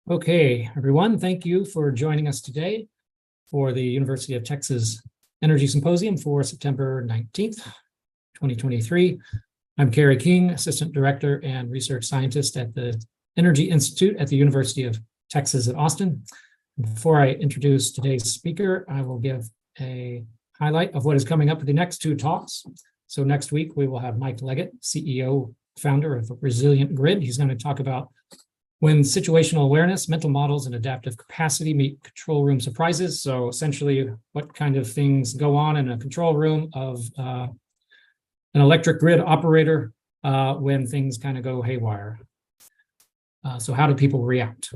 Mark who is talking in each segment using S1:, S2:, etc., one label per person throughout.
S1: Okay, everyone, thank you for joining us today for the University of Texas Energy Symposium for September 19th, 2023. I'm Carrie King, Assistant Director and Research Scientist at the Energy Institute at the University of Texas at Austin. Before I introduce today's speaker, I will give a highlight of what is coming up at the next two talks. So next week, we will have Mike Leggett, CEO, founder of Resilient Grid. He's going to talk about when situational awareness, mental models, and adaptive capacity meet control room surprises. So essentially, what kind of things go on in a control room of an electric grid operator when things kind of go haywire. So how do people react?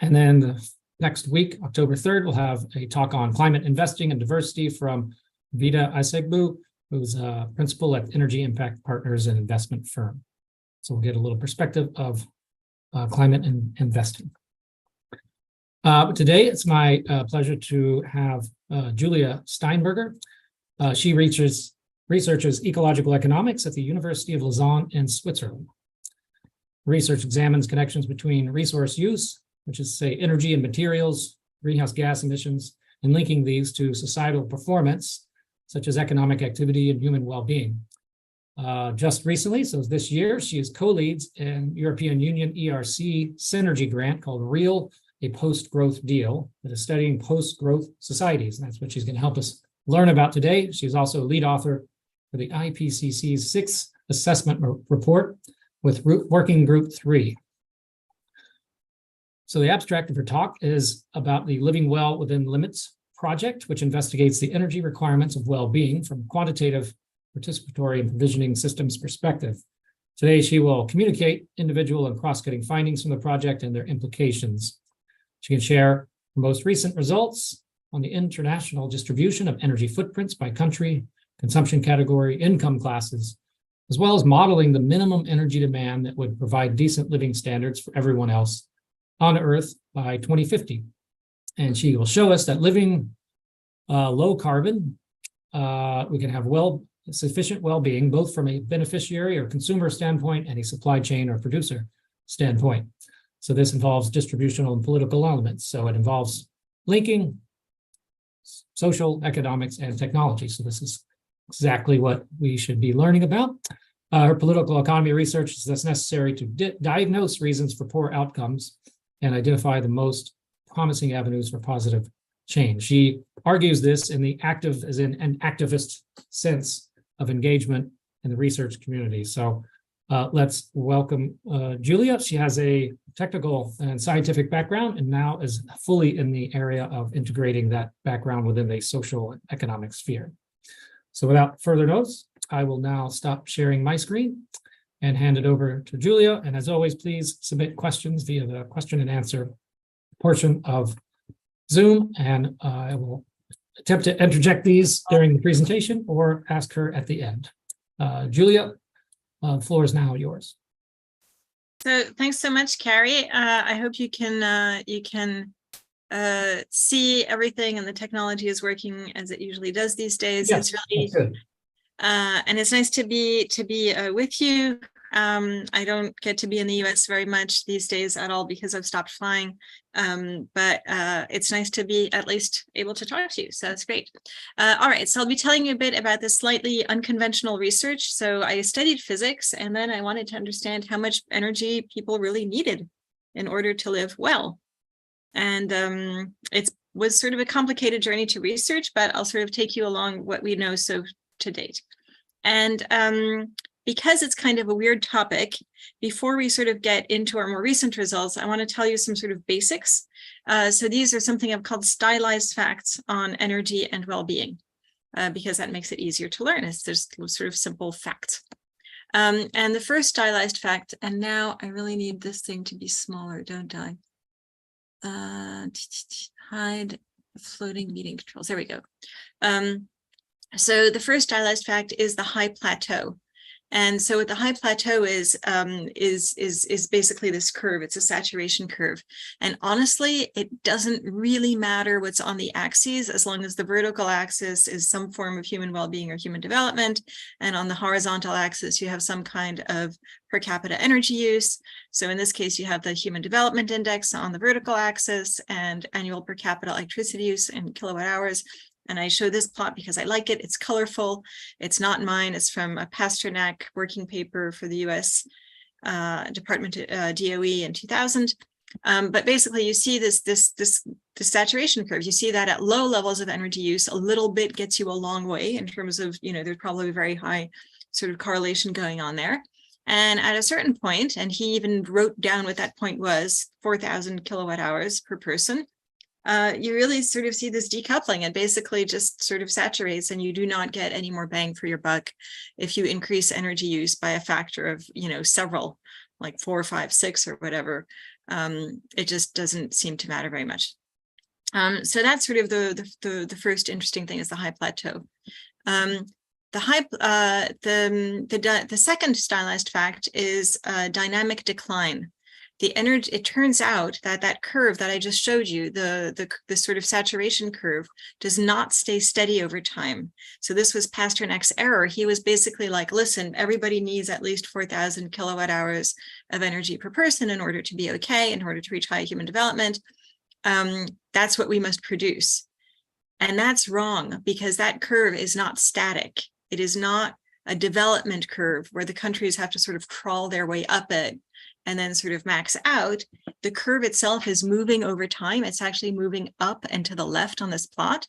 S1: And then next week, October 3rd, we'll have a talk on climate investing and diversity from Vida Isegbu, who's a principal at Energy Impact Partners, an investment firm. So we'll get a little perspective of climate and investing. Today, it's my pleasure to have Julia Steinberger. She researches ecological economics at the University of Lausanne in Switzerland. Research examines connections between resource use, which is, say, energy and materials, greenhouse gas emissions, and linking these to societal performance, such as economic activity and human well-being. Just recently, so this year, she is co-leads an European Union ERC Synergy grant called REAL, a post-growth deal that is studying post-growth societies. And that's what she's going to help us learn about today. She's also lead author for the IPCC's 6th assessment report with Working Group 3. So the abstract of her talk is about the Living Well Within Limits project, which investigates the energy requirements of well-being from quantitative, participatory, and provisioning systems perspective. Today, she will communicate individual and cross-cutting findings from the project and their implications. She can share her most recent results on the international distribution of energy footprints by country, consumption category, income classes, as well as modeling the minimum energy demand that would provide decent living standards for everyone else on Earth by 2050. And she will show us that living low carbon, we can have sufficient well-being, both from a beneficiary or consumer standpoint and a supply chain or producer standpoint. So this involves distributional and political elements. So it involves linking social, economics, and technology. So this is exactly what we should be learning about. Her political economy research is thus necessary to diagnose reasons for poor outcomes and identify the most promising avenues for positive change. She argues this in the active, as in an activist sense of engagement in the research community. So let's welcome Julia. She has a technical and scientific background and now is fully in the area of integrating that background within the social and economic sphere. So without further notes, I will now stop sharing my screen and hand it over to Julia. And as always, please submit questions via the question and answer portion of Zoom, and I will attempt to interject these during the presentation or ask her at the end. Julia, the floor is now yours.
S2: So thanks so much, Carrie. I hope you can see everything and the technology is working as it usually does these days.
S1: Yes,
S2: it's really
S1: good.
S2: And it's nice to be with you. I don't get to be in the US very much these days at all because I've stopped flying. But it's nice to be at least able to talk to you. So that's great. All right. So I'll be telling you a bit about this slightly unconventional research. So I studied physics, and then I wanted to understand how much energy people really needed in order to live well. And it was sort of a complicated journey to research, but I'll sort of take you along what we know so to date. And because it's kind of a weird topic, before we sort of get into our more recent results, I want to tell you some sort of basics. So these are something I've called stylized facts on energy and well-being, because that makes it easier to learn. There's sort of simple facts. And the first stylized fact, and now I really need this thing to be smaller, don't I? Hide floating meeting controls. There we go. So the first stylized fact is the high plateau. And so what the high plateau is basically this curve. It's a saturation curve. And honestly, it doesn't really matter what's on the axes, as long as the vertical axis is some form of human well-being or human development. And on the horizontal axis, you have some kind of per capita energy use. So in this case, you have the Human Development Index on the vertical axis and annual per capita electricity use in kilowatt hours. And I show this plot because I like it. It's colorful. It's not mine. It's from a Pasternak working paper for the US Department DOE in 2000. But basically, you see the saturation curve. You see that at low levels of energy use, a little bit gets you a long way in terms of, there's probably a very high sort of correlation going on there. And at a certain point, and he even wrote down what that point was, 4,000 kilowatt hours per person, you really sort of see this decoupling. It basically just sort of saturates, and you do not get any more bang for your buck if you increase energy use by a factor of, several, like 4, 5, 6 or whatever. It just doesn't seem to matter very much. So that's sort of the first interesting thing, is the high plateau. The second stylized fact is dynamic decline. It turns out that curve that I just showed you, the sort of saturation curve, does not stay steady over time. So this was Pasternak's error. He was basically like, listen, everybody needs at least 4,000 kilowatt hours of energy per person in order to be okay, in order to reach high human development. That's what we must produce. And that's wrong, because that curve is not static. It is not a development curve where the countries have to sort of crawl their way up it and then sort of max out. The curve itself is moving over time. It's actually moving up and to the left on this plot.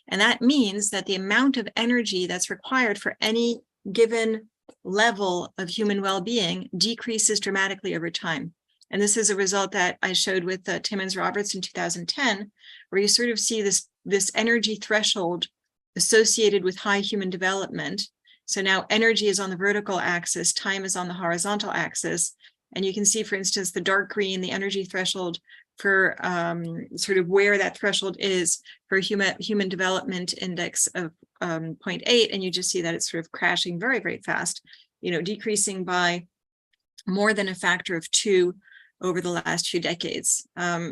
S2: And that means that the amount of energy that's required for any given level of human well-being decreases dramatically over time. And this is a result that I showed with Timmons-Roberts in 2010, where you sort of see this energy threshold associated with high human development. So now energy is on the vertical axis, time is on the horizontal axis. And you can see, for instance, the dark green, the energy threshold for sort of where that threshold is for human development index of 0.8. And you just see that it's sort of crashing very, very fast, decreasing by more than a factor of 2 over the last few decades.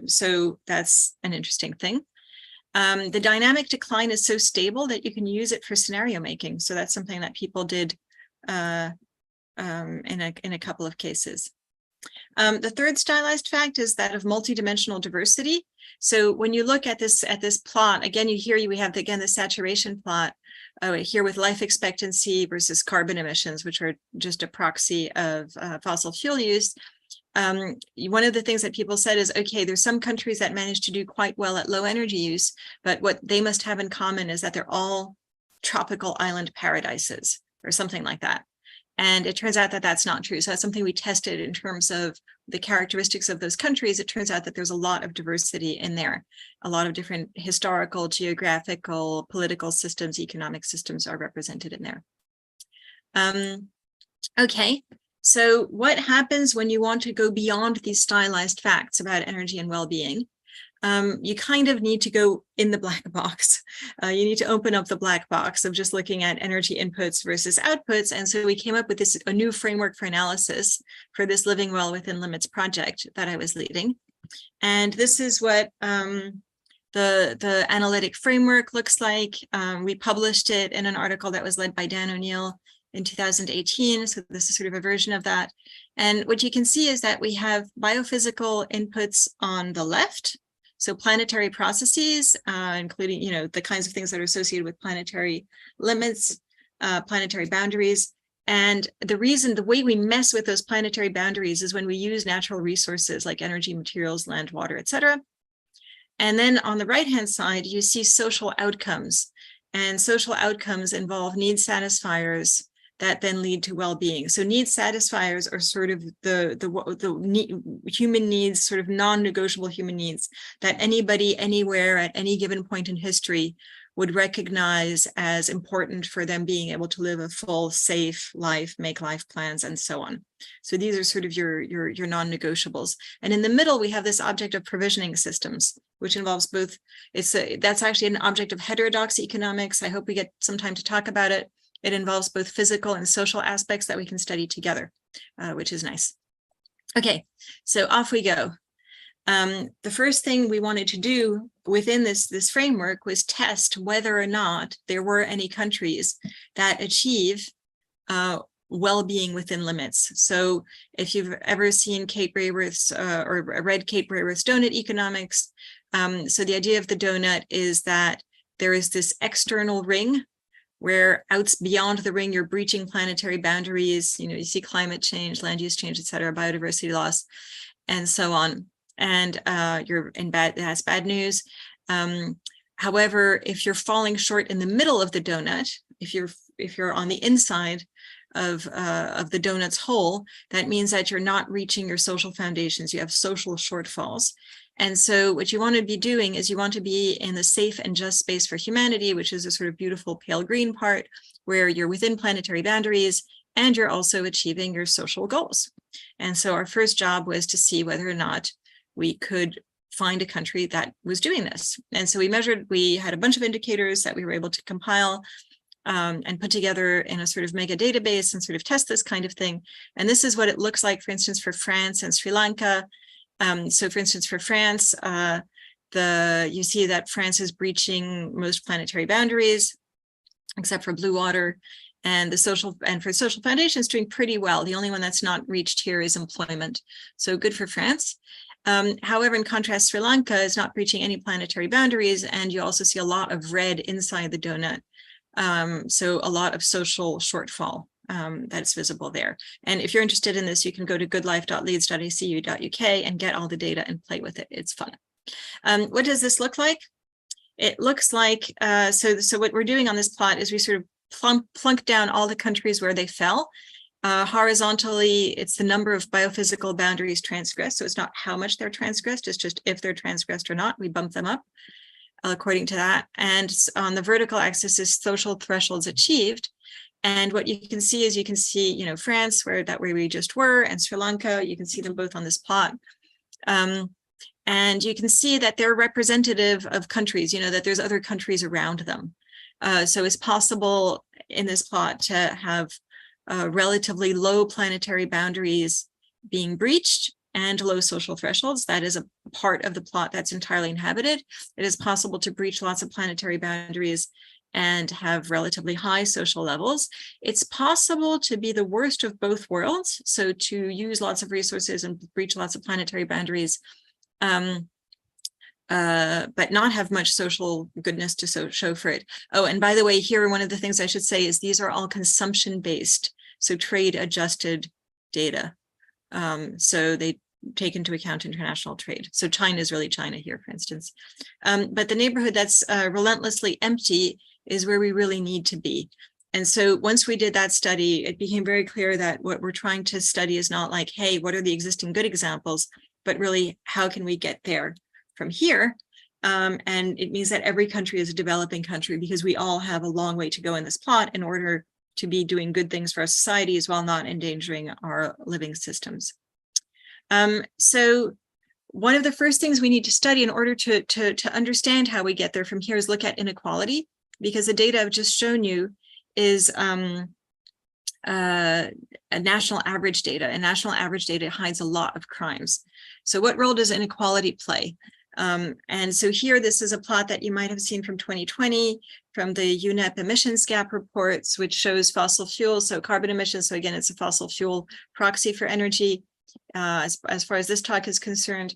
S2: So that's an interesting thing. The dynamic decline is so stable that you can use it for scenario making. So that's something that people did in a couple of cases. The third stylized fact is that of multidimensional diversity. So when you look at this plot, again, we have the saturation plot here with life expectancy versus carbon emissions, which are just a proxy of fossil fuel use. One of the things that people said is, okay, there's some countries that manage to do quite well at low energy use, but what they must have in common is that they're all tropical island paradises or something like that. And it turns out that that's not true. So that's something we tested in terms of the characteristics of those countries. It turns out that there's a lot of diversity in there. A lot of different historical, geographical, political systems, economic systems are represented in there. Okay, so what happens when you want to go beyond these stylized facts about energy and well-being? You kind of need to go in the black box. You need to open up the black box of just looking at energy inputs versus outputs. And so we came up with a new framework for analysis for this Living Well Within Limits project that I was leading. And this is what the analytic framework looks like. We published it in an article that was led by Dan O'Neill in 2018. So this is sort of a version of that. And what you can see is that we have biophysical inputs on the left. So planetary processes, including, the kinds of things that are associated with planetary limits, planetary boundaries. And the way we mess with those planetary boundaries is when we use natural resources like energy, materials, land, water, etc. And then on the right-hand side, you see social outcomes. And social outcomes involve need satisfiers that then lead to well-being. So need satisfiers are sort of the human needs, sort of non-negotiable human needs that anybody, anywhere, at any given point in history would recognize as important for them being able to live a full, safe life, make life plans, and so on. So these are sort of your non-negotiables. And in the middle, we have this object of provisioning systems, which involves both. That's actually an object of heterodox economics. I hope we get some time to talk about it. It involves both physical and social aspects that we can study together, which is nice. Okay, so off we go. The first thing we wanted to do within this framework was test whether or not there were any countries that achieve well-being within limits. So if you've ever seen Kate Raworth's or read Kate Raworth's donut economics, so the idea of the donut is that there is this external ring where out beyond the ring, you're breaching planetary boundaries. You know, you see climate change, land use change, et cetera, biodiversity loss, and so on. And that's bad news. However, if you're falling short in the middle of the donut, if you're on the inside of the donut's hole, that means that you're not reaching your social foundations. You have social shortfalls. And so what you want to be doing is you want to be in the safe and just space for humanity, which is a sort of beautiful pale green part where you're within planetary boundaries and you're also achieving your social goals. And so our first job was to see whether or not we could find a country that was doing this. And so we had a bunch of indicators that we were able to compile and put together in a sort of mega database and sort of test this kind of thing. And this is what it looks like, for instance, for France and Sri Lanka. So for instance, for France, you see that France is breaching most planetary boundaries, except for blue water. And for social foundations doing pretty well. The only one that's not reached here is employment. So good for France. However, in contrast, Sri Lanka is not breaching any planetary boundaries, and you also see a lot of red inside the donut. So a lot of social shortfall that's visible there. And if you're interested in this, you can go to goodlife.leeds.acu.uk and get all the data and play with it. It's fun. What does this look like? It looks like, so what we're doing on this plot is we sort of plunk down all the countries where they fell. Horizontally, it's the number of biophysical boundaries transgressed. So it's not how much they're transgressed, it's just if they're transgressed or not, we bump them up according to that. And on the vertical axis is social thresholds achieved. And what you can see is you know, France, where we just were, and Sri Lanka, you can see them both on this plot. And you can see that they're representative of countries, you know, that there's other countries around them. So it's possible in this plot to have relatively low planetary boundaries being breached and low social thresholds. That is a part of the plot that's entirely inhabited. It is possible to breach lots of planetary boundaries and have relatively high social levels. It's possible to be the worst of both worlds, so to use lots of resources and breach lots of planetary boundaries, but not have much social goodness to show for it. Oh, and by the way, here, one of the things I should say is these are all consumption-based, so trade-adjusted data. So they take into account international trade. So China is really China here, for instance. But the neighborhood that's relentlessly empty is where we really need to be. And so once we did that study, it became very clear that what we're trying to study is not like, hey, what are the existing good examples, but really, how can we get there from here? And it means that every country is a developing country because we all have a long way to go in this plot in order to be doing good things for our societies while not endangering our living systems. So one of the first things we need to study in order to understand how we get there from here is look at inequality, because the data I've just shown you is a national average data, and national average data hides a lot of crimes. So what role does inequality play? And so here, this is a plot that you might have seen from 2020 from the UNEP emissions gap reports, which shows fossil fuels, so carbon emissions. So again, it's a fossil fuel proxy for energy as far as this talk is concerned.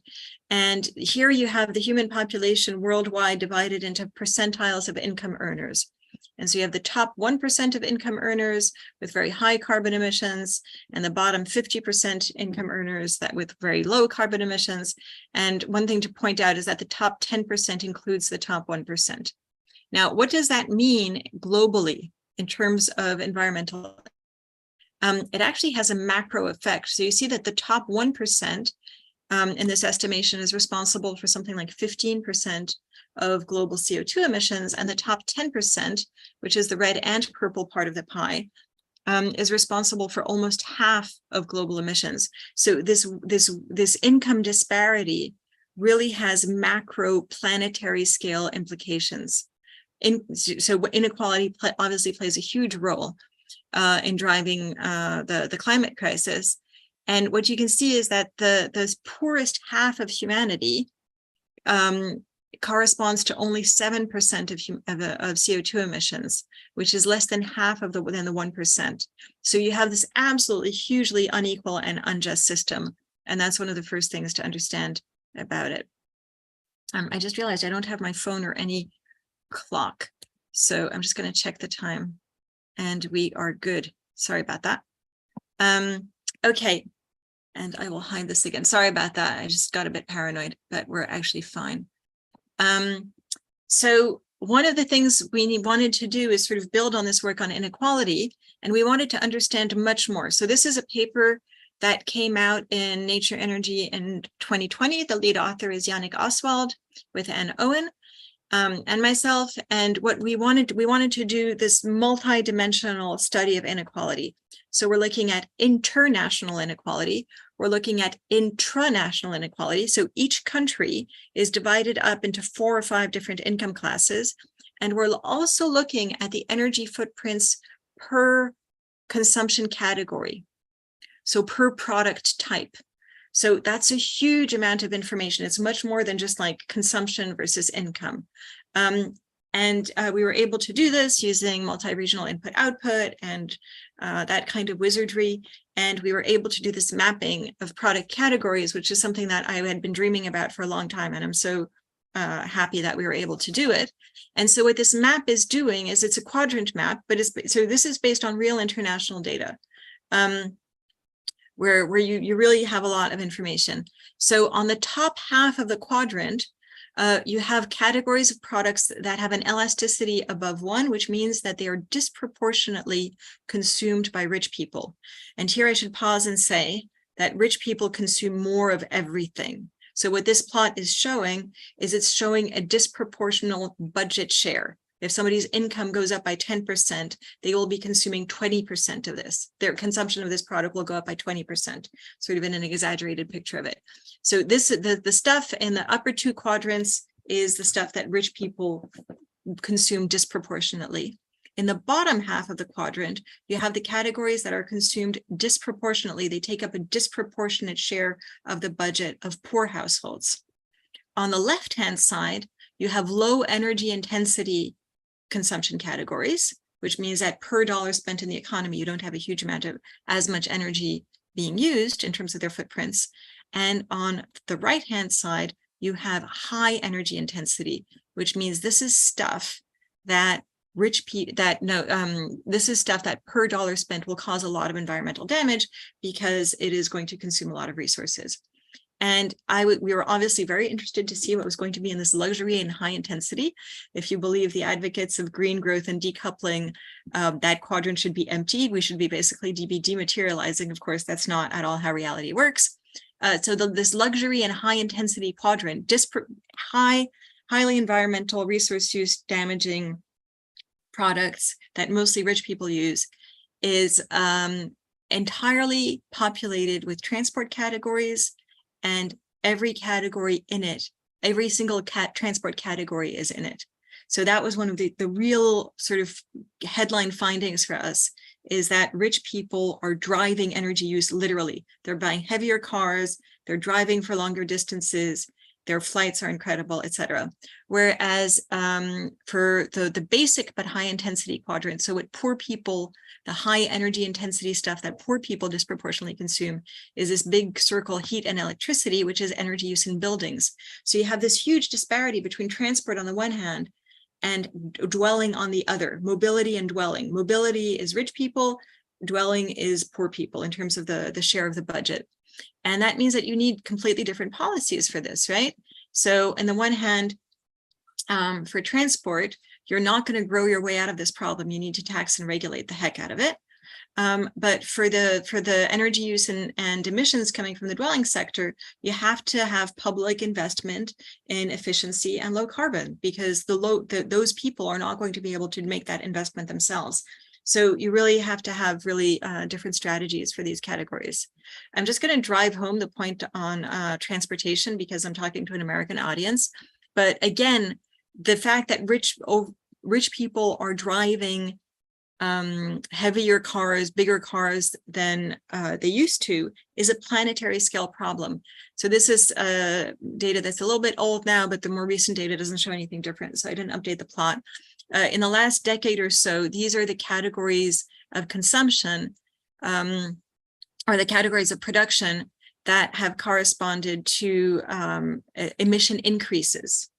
S2: And here you have the human population worldwide divided into percentiles of income earners. And so you have the top 1% of income earners with very high carbon emissions, and the bottom 50% income earners that with very low carbon emissions. And one thing to point out is that the top 10% includes the top 1%. Now, what does that mean globally in terms of environmental? It actually has a macro effect. So you see that the top 1% in this estimation is responsible for something like 15% of global CO2 emissions, and the top 10%, which is the red and purple part of the pie, is responsible for almost half of global emissions. So this income disparity really has macro planetary scale implications. So inequality obviously plays a huge role in driving the climate crisis. And what you can see is that the poorest half of humanity corresponds to only 7% of CO2 emissions, which is less than half of the 1%. So you have this absolutely hugely unequal and unjust system. And that's one of the first things to understand about it. I just realized I don't have my phone or any clock. So I'm just going to check the time and we are good. Sorry about that. Okay. And I will hide this again. Sorry about that. I just got a bit paranoid, but we're actually fine. So one of the things we wanted to do is sort of build on this work on inequality, and we wanted to understand much more. So this is a paper that came out in Nature Energy in 2020. The lead author is Yannick Oswald with Anne Owen and myself. And what we wanted to do this multi-dimensional study of inequality. So we're looking at international inequality. We're looking at intranational inequality. So each country is divided up into 4 or 5 different income classes. And we're also looking at the energy footprints per consumption category. So per product type. So that's a huge amount of information. It's much more than just like consumption versus income. And we were able to do this using multi-regional input-output and that kind of wizardry. And we were able to do this mapping of product categories, which is something that I had been dreaming about for a long time. And I'm so happy that we were able to do it. And so what this map is doing is it's a quadrant map, but so this is based on real international data. Where you really have a lot of information. So on the top half of the quadrant, you have categories of products that have an elasticity above 1, which means that they are disproportionately consumed by rich people. And here I should pause and say that rich people consume more of everything. So what this plot is showing is it's showing a disproportional budget share. If somebody's income goes up by 10%, they will be consuming 20% of this. Their consumption of this product will go up by 20%, sort of in an exaggerated picture of it. So the stuff in the upper 2 quadrants is the stuff that rich people consume disproportionately. In the bottom half of the quadrant, you have the categories that are consumed disproportionately. They take up a disproportionate share of the budget of poor households. On the left-hand side, you have low energy intensity consumption categories, which means that per dollar spent in the economy, you don't have a huge amount of as much energy being used in terms of their footprints. And on the right-hand side, you have high energy intensity, which means this is stuff that this is stuff that per dollar spent will cause a lot of environmental damage because it is going to consume a lot of resources. And we were obviously very interested to see what was going to be in this luxury and high intensity. If you believe the advocates of green growth and decoupling, that quadrant should be empty. We should be basically dematerializing. Of course, that's not at all how reality works. So this luxury and high intensity quadrant, highly environmental, resource use damaging products that mostly rich people use, is entirely populated with transport categories. And every category in it, every single transport category is in it. So that was one of the real sort of headline findings for us, is that rich people are driving energy use literally. They're buying heavier cars, they're driving for longer distances, their flights are incredible, etc. Whereas for the basic but high intensity quadrant, so what poor people, the high energy intensity stuff that poor people disproportionately consume is this big circle, heat and electricity, which is energy use in buildings. So you have this huge disparity between transport on the one hand and dwelling on the other, mobility and dwelling. Mobility is rich people, dwelling is poor people in terms of the share of the budget. And that means that you need completely different policies for this, right? So on the one hand, for transport, you're not going to grow your way out of this problem. You need to tax and regulate the heck out of it. But for the energy use and emissions coming from the dwelling sector, you have to have public investment in efficiency and low carbon, because those people are not going to be able to make that investment themselves. So you really have to have really different strategies for these categories. I'm just going to drive home the point on transportation because I'm talking to an American audience. But again, the fact that rich people are driving heavier cars, bigger cars than they used to is a planetary scale problem. So this is data that's a little bit old now, but the more recent data doesn't show anything different. So I didn't update the plot. In the last decade or so, these are the categories of consumption or the categories of production that have corresponded to emission increases.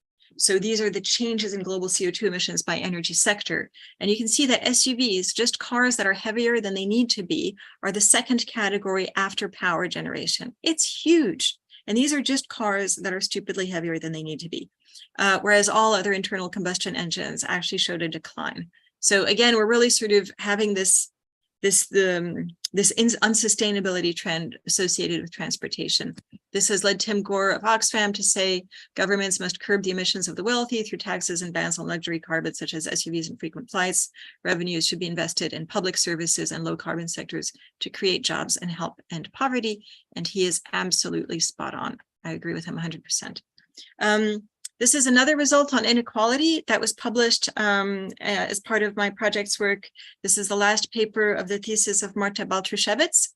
S2: So these are the changes in global CO2 emissions by energy sector. And you can see that SUVs, just cars that are heavier than they need to be, are the second category after power generation. It's huge. And these are just cars that are stupidly heavier than they need to be. Whereas all other internal combustion engines actually showed a decline. So again, we're really sort of having this unsustainability trend associated with transportation. This has led Tim Gore of Oxfam to say governments must curb the emissions of the wealthy through taxes and bans on luxury carbon such as SUVs and frequent flights. Revenues should be invested in public services and low carbon sectors to create jobs and help end poverty. And he is absolutely spot on. I agree with him 100%. This is another result on inequality that was published as part of my project's work. This is the last paper of the thesis of Marta Baltrushevitz,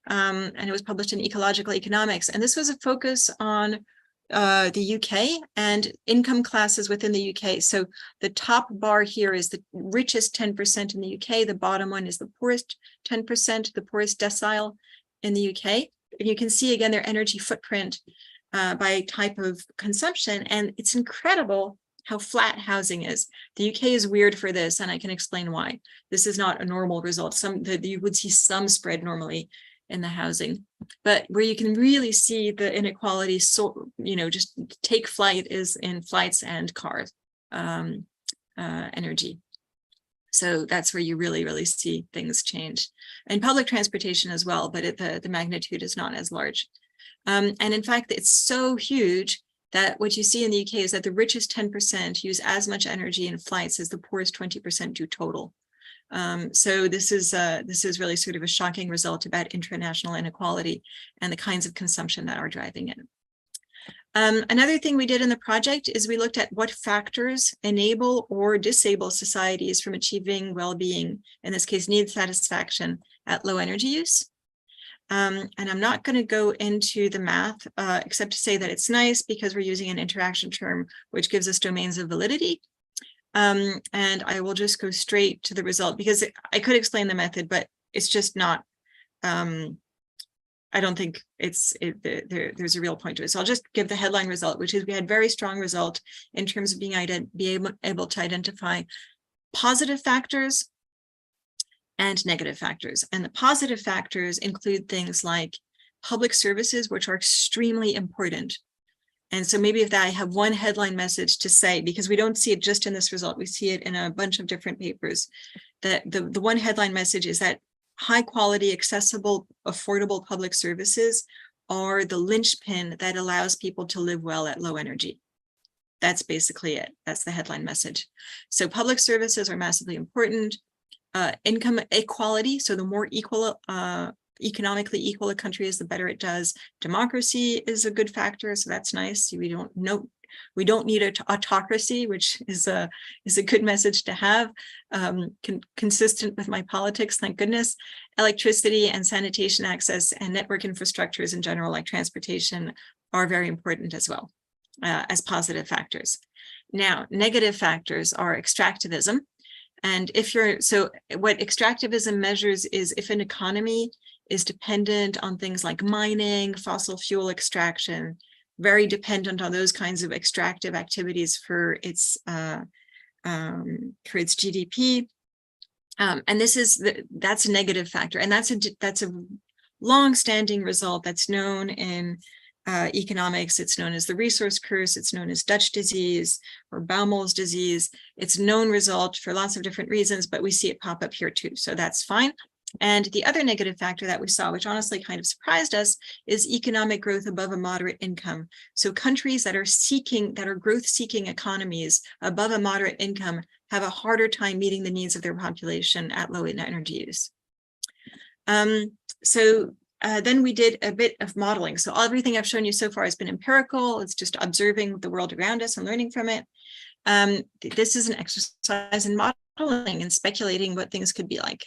S2: and it was published in Ecological Economics. And this was a focus on the UK and income classes within the UK. So the top bar here is the richest 10% in the UK. The bottom one is the poorest 10%, the poorest decile in the UK. And you can see again their energy footprint by type of consumption. And it's incredible how flat housing is. The UK is weird for this, and I can explain why. This is not a normal result. You would see some spread normally in the housing, but where you can really see the inequality, so just take flight is in flights and cars, energy. So that's where you really see things change. And public transportation as well, but the magnitude is not as large. And in fact, it's so huge that what you see in the UK is that the richest 10% use as much energy in flights as the poorest 20% do total. So this is really sort of a shocking result about international inequality and the kinds of consumption that are driving it. Another thing we did in the project is we looked at what factors enable or disable societies from achieving well-being, in this case, need satisfaction at low energy use. And I'm not going to go into the math, except to say that it's nice because we're using an interaction term, which gives us domains of validity. And I will just go straight to the result because I could explain the method, but it's just not, I don't think there's a real point to it. So I'll just give the headline result, which is we had very strong result in terms of being able to identify positive factors and negative factors. And the positive factors include things like public services, which are extremely important. And so maybe if I have one headline message to say, because we don't see it just in this result, we see it in a bunch of different papers, that the one headline message is that high quality, accessible, affordable public services are the linchpin that allows people to live well at low energy. That's basically it. That's the headline message. So public services are massively important. Income equality, so the more economically equal a country is, the better it does. Democracy is a good factor, so that's nice. We don't need an autocracy, which is a good message to have, consistent with my politics, thank goodness. Electricity and sanitation access and network infrastructures in general, like transportation, are very important as well as positive factors. Now, negative factors are extractivism. And so what extractivism measures is if an economy is dependent on things like mining, fossil fuel extraction, very dependent on those kinds of extractive activities for its GDP. And that's a negative factor. And that's a long-standing result that's known in economics. It's known as the resource curse. It's known as Dutch disease or Baumel's disease. It's a known result for lots of different reasons, but we see it pop up here too. So that's fine. And the other negative factor that we saw, which honestly kind of surprised us, is economic growth above a moderate income. So countries that are growth-seeking economies above a moderate income have a harder time meeting the needs of their population at low energy use. Then we did a bit of modeling. So everything I've shown you so far has been empirical. It's just observing the world around us and learning from it. This is an exercise in modeling and speculating what things could be like.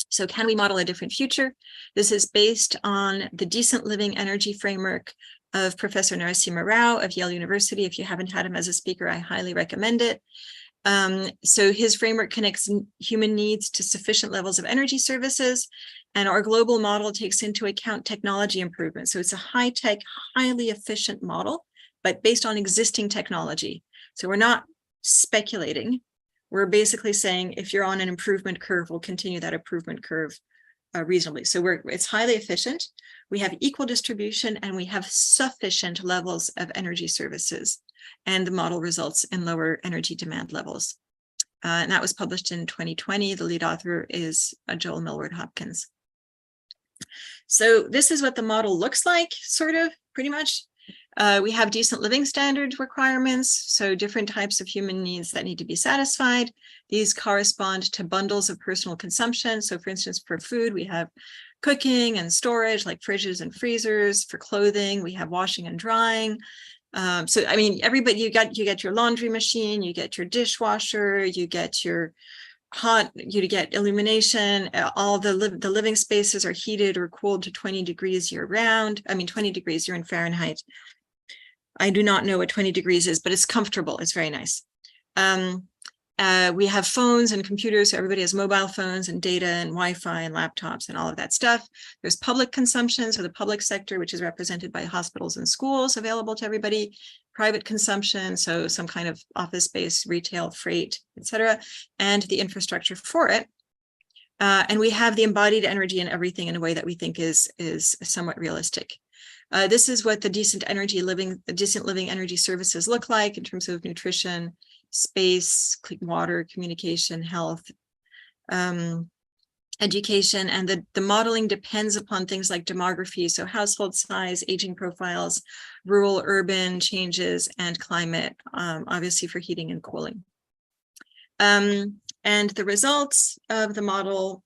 S2: So can we model a different future? This is based on the decent living energy framework of Professor Narasimha Rao of Yale University. If you haven't had him as a speaker, I highly recommend it. So his framework connects human needs to sufficient levels of energy services, and our global model takes into account technology improvement. So it's a high-tech, highly efficient model, but based on existing technology. So we're not speculating. We're basically saying if you're on an improvement curve, we'll continue that improvement curve reasonably. So it's highly efficient. We have equal distribution and we have sufficient levels of energy services. And the model results in lower energy demand levels. And that was published in 2020. The lead author is Joel Millward Hopkins. So this is what the model looks like, sort of, pretty much. We have decent living standard requirements, so different types of human needs that need to be satisfied. These correspond to bundles of personal consumption. So for instance, for food, we have cooking and storage, like fridges and freezers. For clothing, we have washing and drying. So I mean, everybody, you get your laundry machine, you get your dishwasher, you get your you get illumination. All the living spaces are heated or cooled to 20 degrees year round. I mean, 20 degrees, you're in Fahrenheit. I do not know what 20 degrees is, but it's comfortable. It's very nice. We have phones and computers. So everybody has mobile phones and data and Wi-Fi and laptops and all of that stuff. There's public consumption, so the public sector, which is represented by hospitals and schools, available to everybody. Private consumption, so some kind of office space, retail, freight, etc., and the infrastructure for it. And we have the embodied energy in everything in a way that we think is somewhat realistic. This is what the decent living energy services look like in terms of nutrition, space, clean water, communication, health, education, and the modeling depends upon things like demography, so household size, aging profiles, rural, urban changes, and climate, obviously for heating and cooling. And the results of the model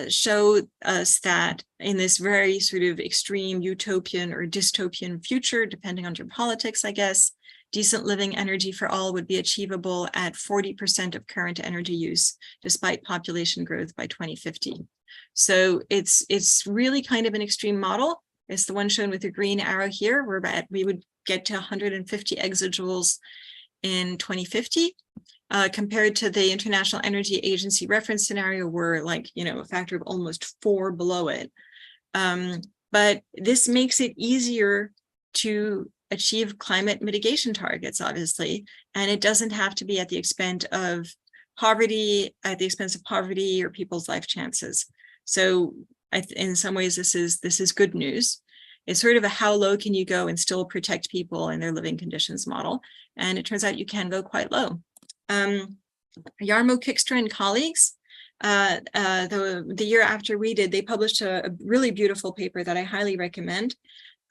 S2: show us that in this very sort of extreme utopian or dystopian future, depending on your politics, I guess, decent living energy for all would be achievable at 40% of current energy use, despite population growth by 2050. So it's really kind of an extreme model. It's the one shown with the green arrow here, where we would get to 150 exajoules in 2050. Compared to the International Energy Agency reference scenario, we're like, a factor of almost 4 below it. But this makes it easier to achieve climate mitigation targets, obviously, and it doesn't have to be at the expense of poverty, or people's life chances. So in some ways, this is good news. It's sort of a how low can you go and still protect people and their living conditions model. And it turns out you can go quite low. Jarmo Kikstra and colleagues, the year after we did, they published a really beautiful paper that I highly recommend,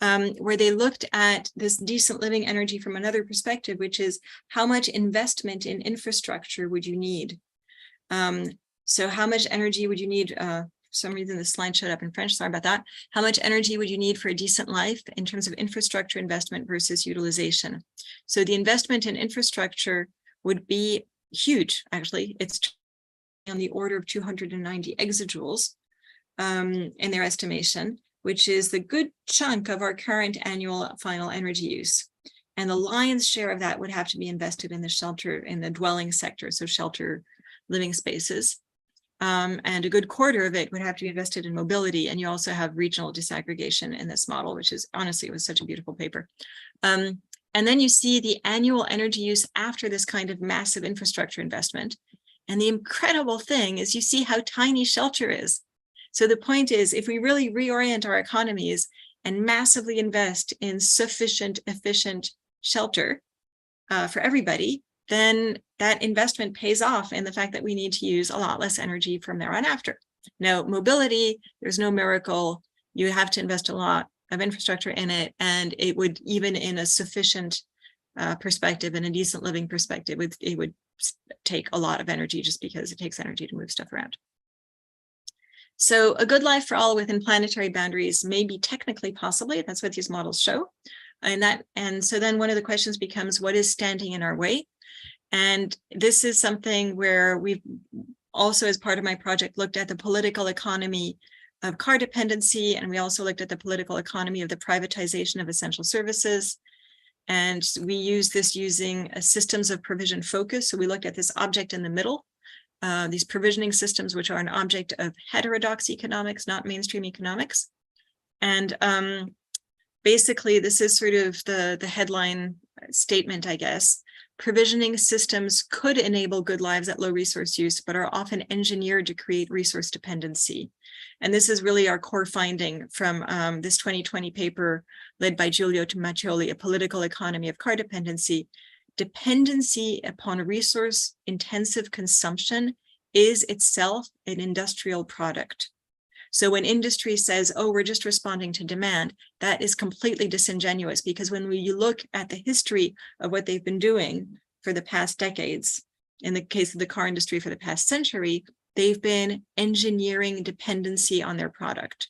S2: where they looked at this decent living energy from another perspective, which is how much investment in infrastructure would you need? So how much energy would you need? For some reason, the slide showed up in French, sorry about that. How much energy would you need for a decent life in terms of infrastructure investment versus utilization? So the investment in infrastructure would be huge, actually. It's on the order of 290 exajoules in their estimation, which is the good chunk of our current annual final energy use. And the lion's share of that would have to be invested in the dwelling sector, so shelter living spaces. And a good quarter of it would have to be invested in mobility. And you also have regional disaggregation in this model, which is, honestly, it was such a beautiful paper. And then you see the annual energy use after this kind of massive infrastructure investment. And the incredible thing is you see how tiny shelter is. So the point is, if we really reorient our economies and massively invest in sufficient, efficient shelter for everybody, then that investment pays off in the fact that we need to use a lot less energy from there on after. Now, mobility, there's no miracle. You have to invest a lot of infrastructure in it, and it would, even in a sufficient perspective, in a decent living perspective, it would take a lot of energy, just because it takes energy to move stuff around. So a good life for all within planetary boundaries may be technically possibly, that's what these models show. And so then one of the questions becomes, what is standing in our way? And this is something where we've also, as part of my project, looked at the political economy of car dependency, and we also looked at the political economy of the privatization of essential services. And we use this using a systems of provision focus. So we looked at this object in the middle, these provisioning systems, which are an object of heterodox economics, not mainstream economics. And basically, this is sort of the headline statement, I guess. Provisioning systems could enable good lives at low resource use, but are often engineered to create resource dependency. And this is really our core finding from this 2020 paper led by Giulio Mattioli, A Political Economy of Car Dependency. Dependency upon resource-intensive consumption is itself an industrial product. So when industry says, oh, we're just responding to demand, that is completely disingenuous, because when you look at the history of what they've been doing for the past decades, in the case of the car industry for the past century, they've been engineering dependency on their product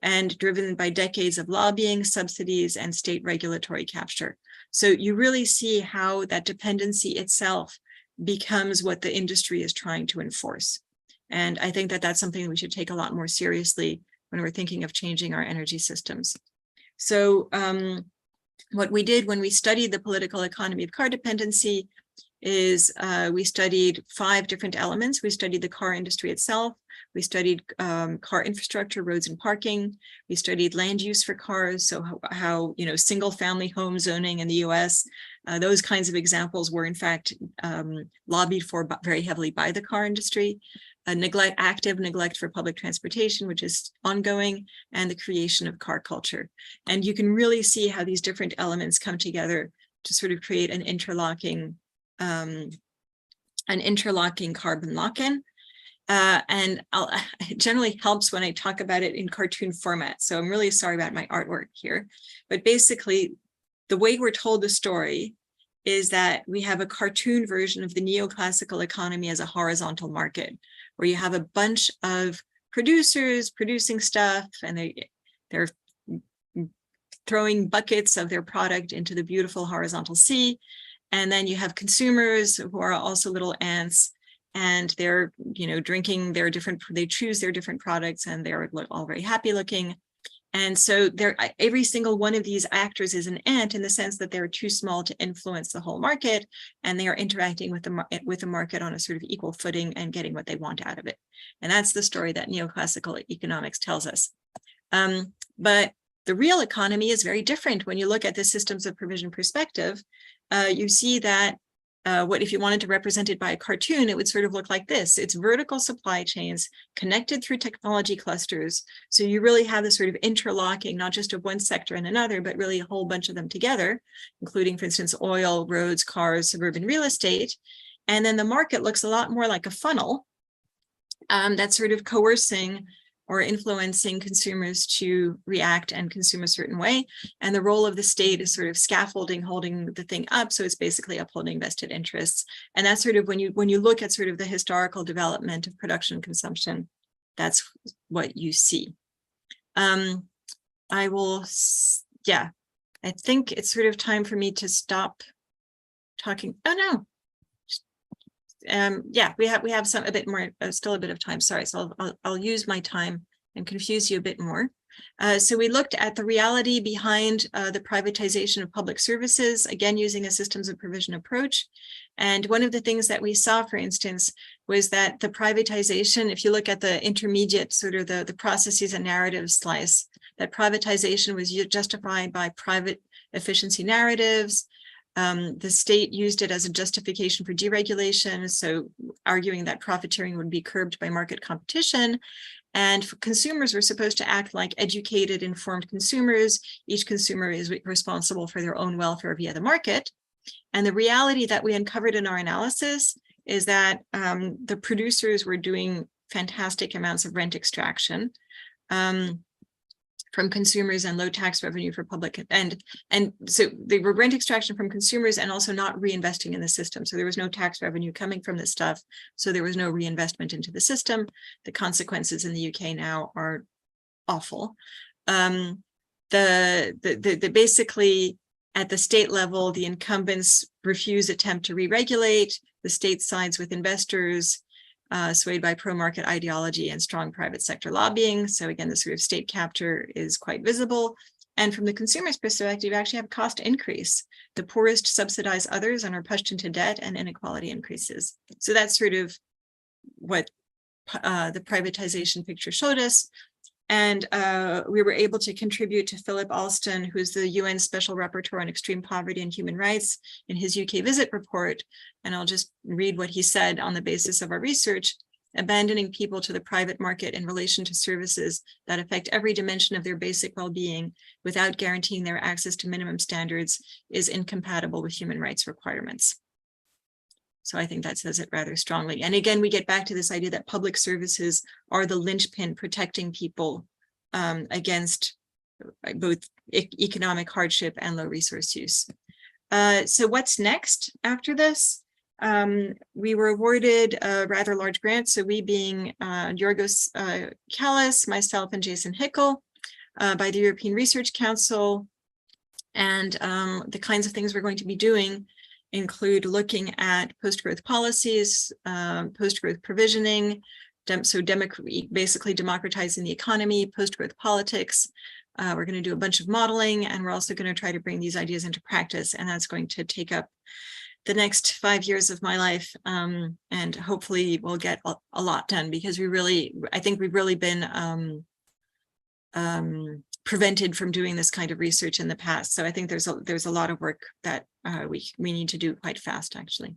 S2: and driven by decades of lobbying, subsidies, and state regulatory capture. So you really see how that dependency itself becomes what the industry is trying to enforce. And I think that that's something we should take a lot more seriously when we're thinking of changing our energy systems. So what we did when we studied the political economy of car dependency is we studied 5 different elements. We studied the car industry itself. We studied car infrastructure, roads and parking. We studied land use for cars. So how single family home zoning in the US, those kinds of examples were in fact lobbied for very heavily by the car industry. Active neglect for public transportation, which is ongoing, and the creation of car culture. And you can really see how these different elements come together to sort of create an interlocking carbon lock-in. And it generally helps when I talk about it in cartoon format. So I'm really sorry about my artwork here. But basically, the way we're told the story is that we have a cartoon version of the neoclassical economy as a horizontal market, where you have a bunch of producers producing stuff, and they're throwing buckets of their product into the beautiful horizontal sea. And then you have consumers who are also little ants, and they're drinking their they choose their different products, and they're all very happy looking. And so every single one of these actors is an ant in the sense that they're too small to influence the whole market, and they are interacting with the market on a sort of equal footing and getting what they want out of it. And that's the story that neoclassical economics tells us. But the real economy is very different. When you look at the systems of provision perspective, you see that if you wanted to represent it by a cartoon, it would sort of look like this. It's vertical supply chains connected through technology clusters. So you really have this sort of interlocking, not just of one sector and another, but really a whole bunch of them together, including, for instance, oil, roads, cars, suburban real estate. And then the market looks a lot more like a funnel that's sort of coercing or influencing consumers to react and consume a certain way. And the role of the state is sort of scaffolding, holding the thing up. So it's basically upholding vested interests. And that's sort of when you look at sort of the historical development of production and consumption, that's what you see. I think it's sort of time for me to stop talking. Oh no. We have still a bit of time. Sorry, so I'll use my time and confuse you a bit more. So we looked at the reality behind the privatization of public services, again, using a systems of provision approach. And one of the things that we saw, for instance, was that the privatization, if you look at the intermediate sort of the processes and narratives slice, that privatization was justified by private efficiency narratives. The state used it as a justification for deregulation, so arguing that profiteering would be curbed by market competition. And consumers were supposed to act like educated, informed consumers. Each consumer is responsible for their own welfare via the market. And the reality that we uncovered in our analysis is that the producers were doing fantastic amounts of rent extraction from consumers and low tax revenue for public, and so they were rent extraction from consumers and also not reinvesting in the system. So there was no tax revenue coming from this stuff. So there was no reinvestment into the system. The consequences in the UK now are awful. Basically At the state level, the incumbents refuse attempt to re-regulate. The state sides with investors, swayed by pro-market ideology and strong private sector lobbying. So again, the sort of state capture is quite visible. And from the consumer's perspective, you actually have cost increase. The poorest subsidize others and are pushed into debt, and inequality increases. So that's sort of what the privatization picture showed us. And we were able to contribute to Philip Alston, who's the UN Special Rapporteur on Extreme Poverty and Human Rights, in his UK visit report. And I'll just read what he said on the basis of our research. Abandoning people to the private market in relation to services that affect every dimension of their basic well-being without guaranteeing their access to minimum standards is incompatible with human rights requirements. So I think that says it rather strongly. And again, we get back to this idea that public services are the linchpin protecting people against both economic hardship and low resource use. So what's next after this? We were awarded a rather large grant. So we being Yorgos Kallis, myself, and Jason Hickel by the European Research Council. And the kinds of things we're going to be doing include looking at post-growth policies, post-growth provisioning, basically democratizing the economy, post-growth politics. We're going to do a bunch of modeling, and we're also going to try to bring these ideas into practice, and that's going to take up the next 5 years of my life, and hopefully we'll get a lot done, because I think we've really been prevented from doing this kind of research in the past. So I think there's a lot of work that we need to do quite fast, actually.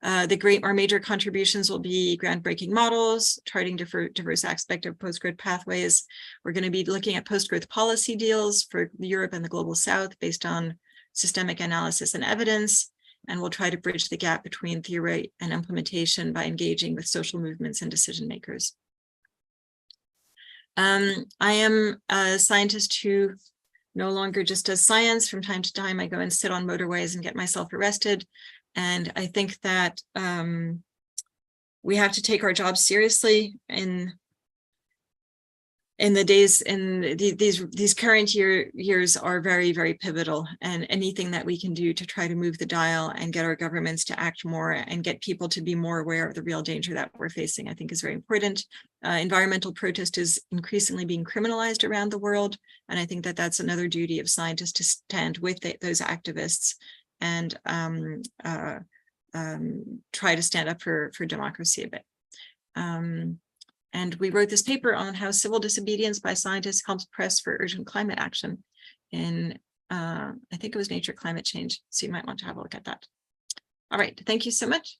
S2: Our major contributions will be groundbreaking models, charting diverse aspect of post-growth pathways. We're going to be looking at post-growth policy deals for Europe and the Global South based on systemic analysis and evidence. And we'll try to bridge the gap between theory and implementation by engaging with social movements and decision makers. I am a scientist who no longer just does science. From time to time, I go and sit on motorways and get myself arrested. And I think that we have to take our jobs seriously in the days, these current years are very, very pivotal, and anything that we can do to try to move the dial and get our governments to act more and get people to be more aware of the real danger that we're facing, I think is very important. Environmental protest is increasingly being criminalized around the world, and I think that that's another duty of scientists, to stand with those activists and try to stand up for democracy a bit. And we wrote this paper on how civil disobedience by scientists helps press for urgent climate action in, I think it was Nature Climate Change. So you might want to have a look at that. All right, thank you so much.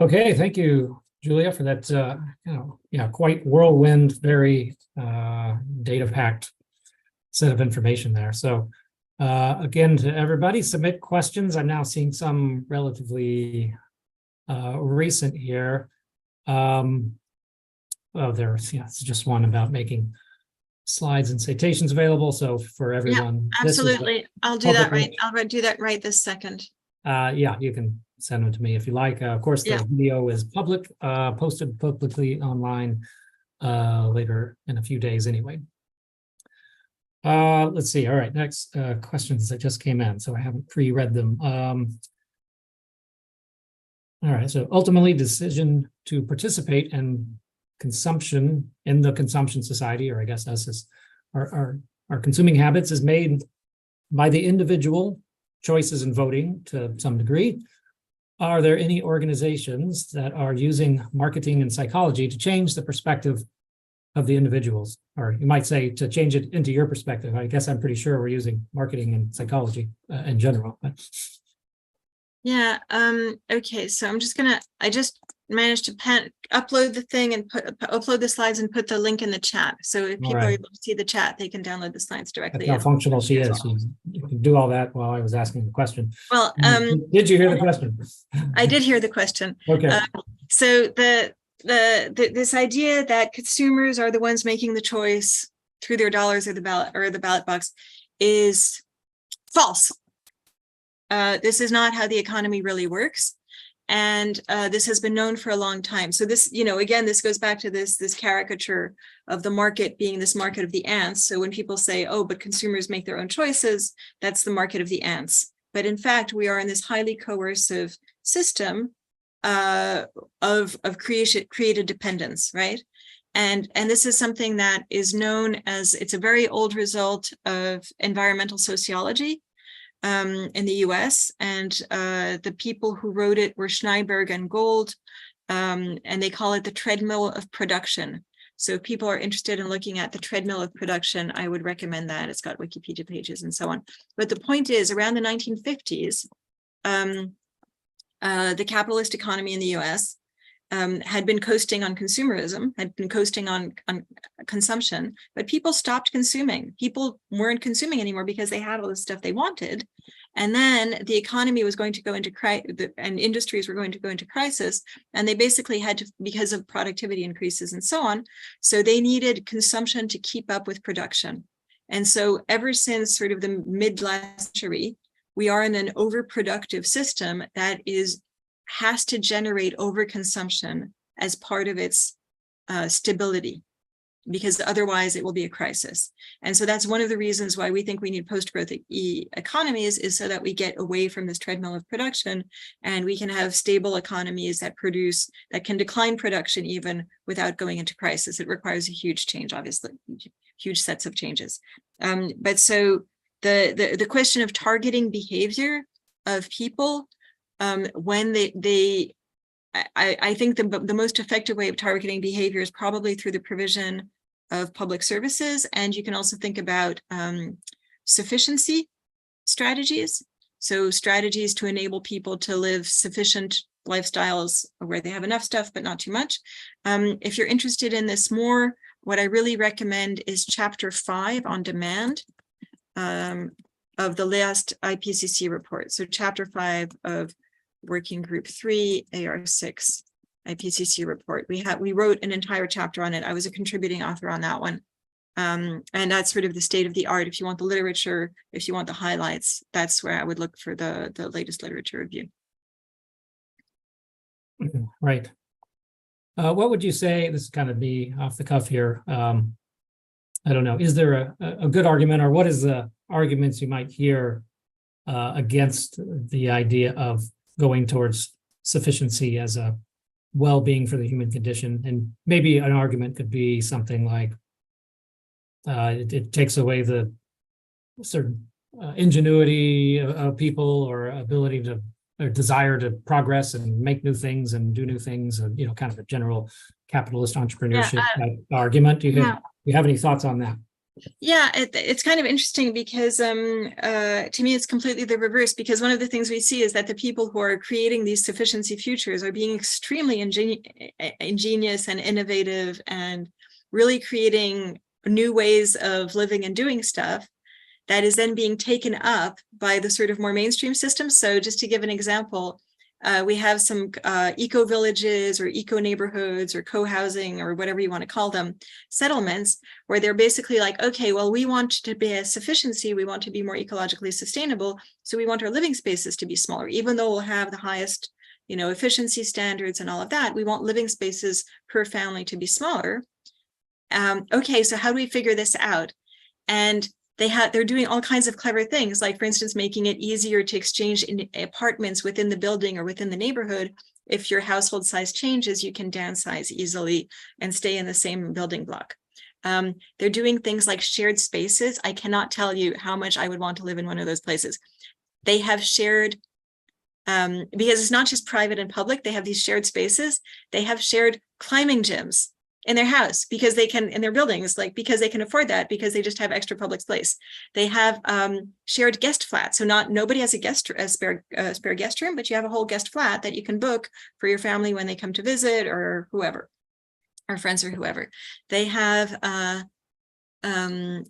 S1: Okay, thank you, Julia, for that, quite whirlwind, very data-packed set of information there. So again, to everybody, submit questions. I'm now seeing some relatively recent here. It's just one about making slides and citations available. So for everyone,
S2: yeah, absolutely, I'll do that right. I'll do that right this second.
S1: Yeah, you can send them to me if you like. Of course, the video is posted publicly online later in a few days anyway. Let's see. All right, next questions that just came in, so I haven't pre-read them. All right, so ultimately, decision to participate in consumption in the consumption society, or I guess us as our consuming habits, is made by the individual choices in voting to some degree. Are there any organizations that are using marketing and psychology to change the perspective of the individuals? Or you might say to change it into your perspective. I guess I'm pretty sure we're using marketing and psychology in general. But.
S2: Yeah, okay, so I just managed to upload the thing and upload the slides and put the link in the chat. So if people are able to see the chat, they can download the slides directly.
S1: That's how functional she is. You can do all that while I was asking the question.
S2: Well,
S1: did you hear the question?
S2: I did hear the question.
S1: Okay.
S2: So this idea that consumers are the ones making the choice through their dollars or the ballot box is false. This is not how the economy really works. And this has been known for a long time. So this, again, this goes back to this caricature of the market being this market of the ants. So when people say, oh, but consumers make their own choices, that's the market of the ants. But in fact, we are in this highly coercive system of created dependence, right? And this is something that is known as, it's a very old result of environmental sociology in the US, and the people who wrote it were Schneiberg and Gold, and they call it the treadmill of production. So if people are interested in looking at the treadmill of production, I would recommend that. It's got Wikipedia pages and so on. But the point is, around the 1950s, the capitalist economy in the US had been coasting on consumerism, had been coasting on consumption, but people stopped consuming. People weren't consuming anymore because they had all the stuff they wanted. And then the economy was going to go into and industries were going to go into crisis. And they basically had to, because of productivity increases and so on. So they needed consumption to keep up with production. And so ever since sort of the mid-last century, we are in an overproductive system that has to generate overconsumption as part of its stability, because otherwise it will be a crisis. And so that's one of the reasons why we think we need post-growth economies, is so that we get away from this treadmill of production and we can have stable economies that can decline production even without going into crisis. It requires a huge change, obviously, huge sets of changes. But so the question of targeting behavior of people, when I think the most effective way of targeting behavior is probably through the provision of public services. And you can also think about sufficiency strategies. So strategies to enable people to live sufficient lifestyles where they have enough stuff, but not too much. If you're interested in this more, what I really recommend is Chapter 5 on demand of the last IPCC report. So Chapter 5 of Working Group 3, AR6, IPCC report. We wrote an entire chapter on it. I was a contributing author on that one. And that's sort of the state of the art. If you want the literature, if you want the highlights, that's where I would look for the latest literature review.
S1: Right. What would you say, this is kind of me off the cuff here, I don't know, is there a good argument, or what is the arguments you might hear against the idea of going towards sufficiency as a well-being for the human condition? And maybe an argument could be something like it takes away the certain ingenuity of people, or ability to, or desire to progress and make new things and do new things, and kind of a general capitalist entrepreneurship argument. Do you have any thoughts on that?
S2: Yeah, it's kind of interesting because to me, it's completely the reverse, because one of the things we see is that the people who are creating these sufficiency futures are being extremely ingenious and innovative and really creating new ways of living and doing stuff that is then being taken up by the sort of more mainstream systems. So just to give an example, we have some eco-villages or eco-neighborhoods or co-housing or whatever you want to call them, settlements, where they're basically like, okay, well, we want to be a sufficiency, we want to be more ecologically sustainable, so we want our living spaces to be smaller, even though we'll have the highest, efficiency standards and all of that. We want living spaces per family to be smaller. Okay, so how do we figure this out? And they're doing all kinds of clever things, like, for instance, making it easier to exchange in apartments within the building or within the neighborhood. If your household size changes, you can downsize easily and stay in the same building block. They're doing things like shared spaces. I cannot tell you how much I would want to live in one of those places. They have shared, because it's not just private and public, they have these shared spaces. They have shared climbing gyms in their house because they can, in their buildings, because they can afford that, because they just have extra public space. They have shared guest flats. So nobody has a spare guest room, but you have a whole guest flat that you can book for your family when they come to visit, or whoever, or friends or whoever. They have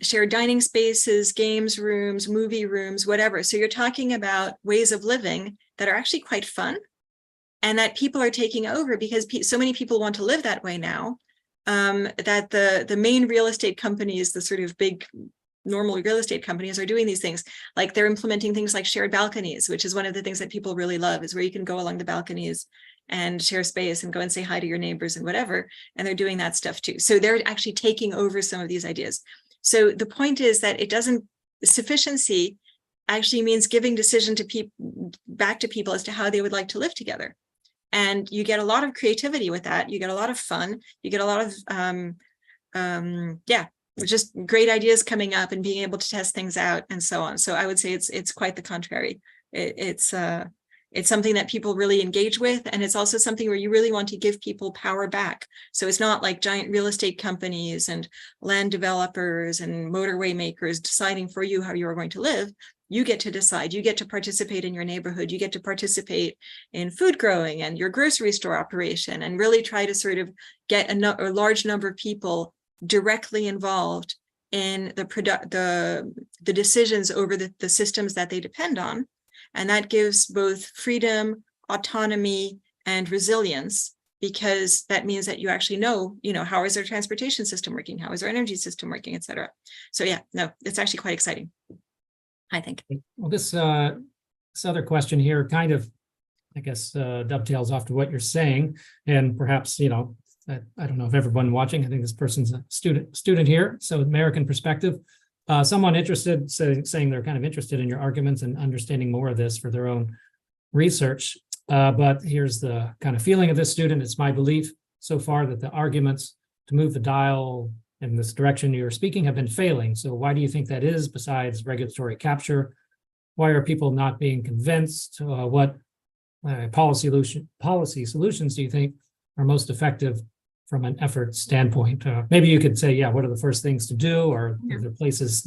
S2: shared dining spaces, games rooms, movie rooms, whatever. So you're talking about ways of living that are actually quite fun and that people are taking over because so many people want to live that way now. That the main real estate companies, the sort of big normal real estate companies are doing these things. Like they're implementing things like shared balconies, which is one of the things that people really love, is where you can go along the balconies and share space and go and say hi to your neighbors and whatever. And they're doing that stuff too. So they're actually taking over some of these ideas. So the point is that it doesn't, sufficiency actually means giving decision to people, back to people as to how they would like to live together. And you get a lot of creativity with that. You get a lot of fun. You get a lot of, just great ideas coming up and being able to test things out and so on. So I would say it's quite the contrary. It's something that people really engage with. And it's also something where you really want to give people power back. So it's not like giant real estate companies and land developers and motorway makers deciding for you how you are going to live. You get to decide, you get to participate in your neighborhood, you get to participate in food growing and your grocery store operation, and really try to sort of get a large number of people directly involved in the decisions over the systems that they depend on. And that gives both freedom, autonomy, and resilience, because that means that you actually know, how is our transportation system working? How is our energy system working, et cetera. So yeah, no, it's actually quite exciting, I think.
S1: Well, this other question here kind of, I guess, dovetails off to what you're saying. And perhaps, I don't know if everyone watching, I think this person's a student here. So American perspective. Someone interested, saying they're kind of interested in your arguments and understanding more of this for their own research. But here's the kind of feeling of this student. It's my belief so far that the arguments to move the dial in this direction you're speaking have been failing. So why do you think that is, besides regulatory capture? Why are people not being convinced? What policy solutions do you think are most effective from an effort standpoint? Maybe you could say, what are the first things to do, or are there places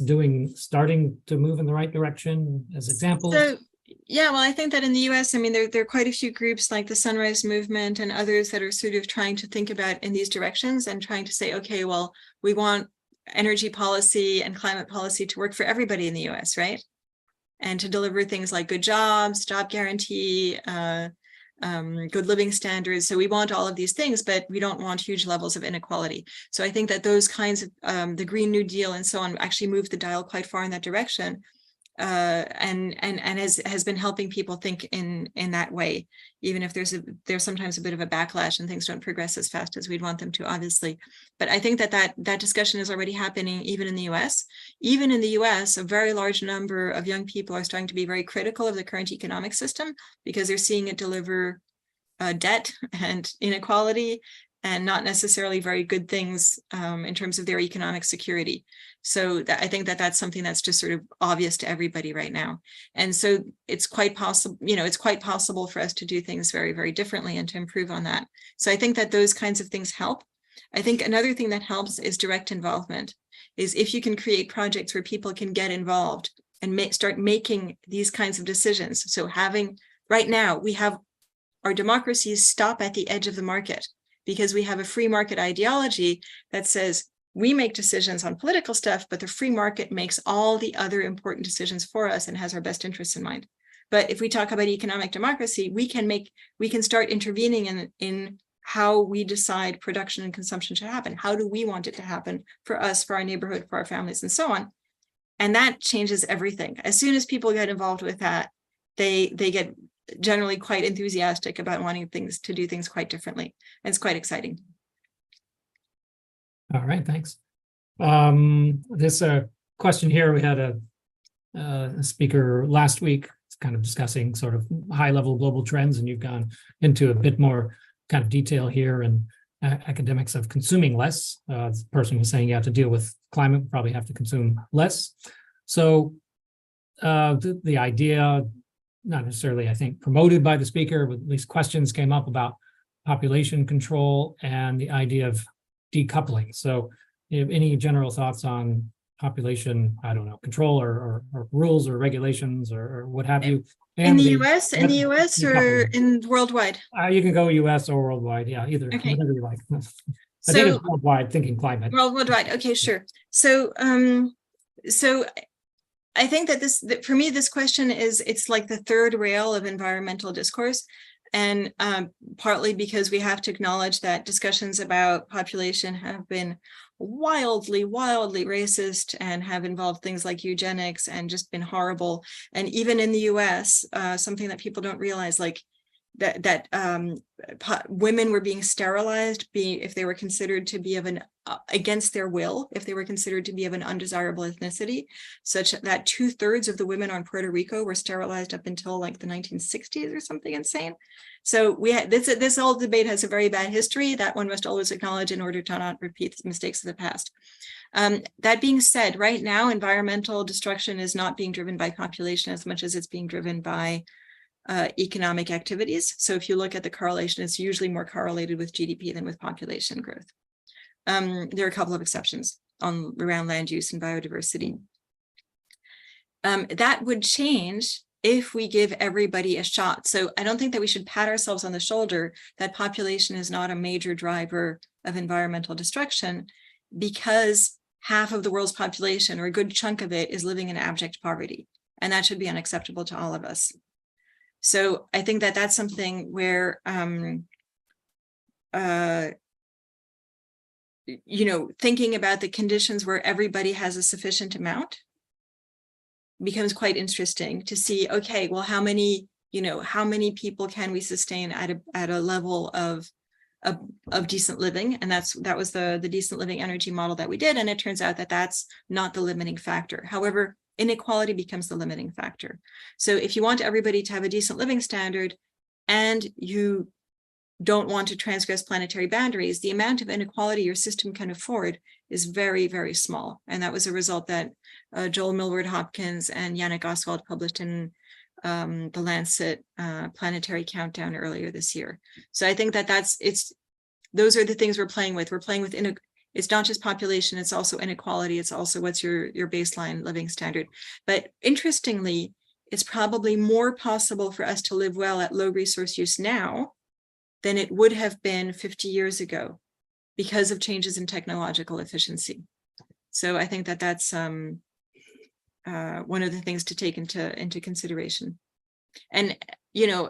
S1: starting to move in the right direction as examples?
S2: So, well, I think that in the US, there are quite a few groups like the Sunrise Movement and others that are sort of trying to think about in these directions and trying to say, okay, well, we want energy policy and climate policy to work for everybody in the US, right? And to deliver things like good jobs, job guarantee, good living standards. So we want all of these things, but we don't want huge levels of inequality. So I think that those kinds of the Green New Deal and so on actually move the dial quite far in that direction, and has been helping people think in that way, even if there's sometimes a bit of a backlash and things don't progress as fast as we'd want them to, obviously. But I think that discussion is already happening even in the US. Even in the US, a very large number of young people are starting to be very critical of the current economic system, because they're seeing it deliver debt and inequality and not necessarily very good things in terms of their economic security. So I think that's something that's just sort of obvious to everybody right now. And so it's quite possible, it's quite possible for us to do things very, very differently and to improve on that. So I think that those kinds of things help. I think another thing that helps is direct involvement, is if you can create projects where people can get involved and start making these kinds of decisions. So right now, we have our democracies stop at the edge of the market, because we have a free market ideology that says we make decisions on political stuff, but the free market makes all the other important decisions for us and has our best interests in mind. But if we talk about economic democracy, we can start intervening in how we decide production and consumption should happen. How do we want it to happen for us, for our neighborhood, for our families, and so on? And that changes everything. As soon as people get involved with that, they get generally quite enthusiastic about wanting to do things quite differently. And it's quite exciting.
S1: All right, thanks. This question here, we had a speaker last week kind of discussing sort of high-level global trends, and you've gone into a bit more kind of detail here, and academics of consuming less. The person was saying you have to deal with climate, we probably have to consume less. So the idea, not necessarily, I think, promoted by the speaker, but at least questions came up about population control and the idea of decoupling. So any general thoughts on population, I don't know, control or rules or regulations or what have you?
S2: In the US or in worldwide?
S1: You can go US or worldwide, yeah, either,
S2: okay.
S1: Whatever you like. I think it's worldwide, thinking climate.
S2: Worldwide, okay, sure. So I think that for me, this question it's like the third rail of environmental discourse. And partly because we have to acknowledge that discussions about population have been wildly racist and have involved things like eugenics and just been horrible. And even in the US, something that people don't realize, like that women were being sterilized if they were considered to be of an against their will, if they were considered to be of an undesirable ethnicity, such that 2/3 of the women on Puerto Rico were sterilized up until like the 1960s or something insane. So we had this whole debate has a very bad history that one must always acknowledge in order to not repeat the mistakes of the past. That being said, right now environmental destruction is not being driven by population as much as it's being driven by economic activities. So if you look at the correlation, it's usually more correlated with GDP than with population growth. There are a couple of exceptions around land use and biodiversity. That would change if we give everybody a shot. So I don't think that we should pat ourselves on the shoulder that population is not a major driver of environmental destruction, because half of the world's population, or a good chunk of it, is living in abject poverty. And that should be unacceptable to all of us. So I think that that's something where, thinking about the conditions where everybody has a sufficient amount becomes quite interesting to see, okay, well, how many people can we sustain at a level of decent living? And that was the decent living energy model that we did. And it turns out that that's not the limiting factor. However, inequality becomes the limiting factor. So if you want everybody to have a decent living standard and you don't want to transgress planetary boundaries, the amount of inequality your system can afford is very, very small. And that was a result that Joel Millward Hopkins and Yannick Oswald published in the Lancet Planetary Countdown earlier this year. So I think that those are the things we're playing with. We're playing with it's not just population, it's also inequality. It's also what's your baseline living standard. But interestingly, it's probably more possible for us to live well at low resource use now than it would have been 50 years ago because of changes in technological efficiency. So I think that that's one of the things to take into consideration. And,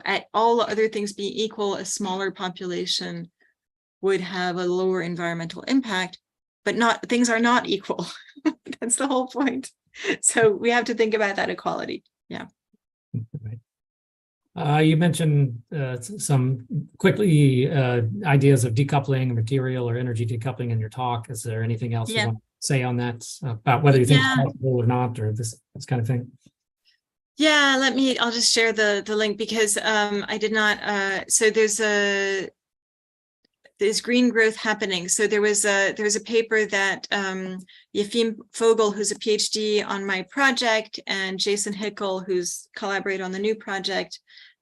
S2: at all other things being equal, a smaller population would have a lower environmental impact, but things are not equal. That's the whole point. So we have to think about that equality. Yeah.
S1: Right. You mentioned some quickly ideas of decoupling material or energy decoupling in your talk. Is there anything else you want to say on that about whether you think it's possible or not, or this kind of thing?
S2: Yeah, I'll just share the link because I did not, so there's green growth happening. So there's a paper that Yefim Fogel, who's a PhD on my project, and Jason Hickel, who's collaborated on the new project,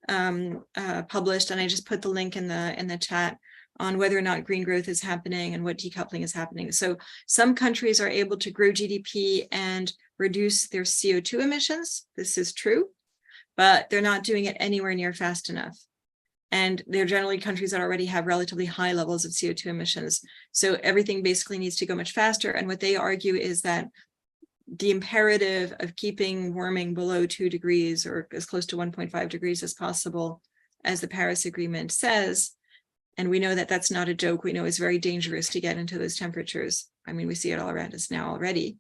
S2: published, and I just put the link in the chat on whether or not green growth is happening and what decoupling is happening. So some countries are able to grow GDP and reduce their CO2 emissions. This is true, but they're not doing it anywhere near fast enough. And they're generally countries that already have relatively high levels of CO2 emissions. So everything basically needs to go much faster. And what they argue is that the imperative of keeping warming below 2 degrees or as close to 1.5 degrees as possible, as the Paris Agreement says, and we know that that's not a joke, we know it's very dangerous to get into those temperatures. I mean, we see it all around us now already,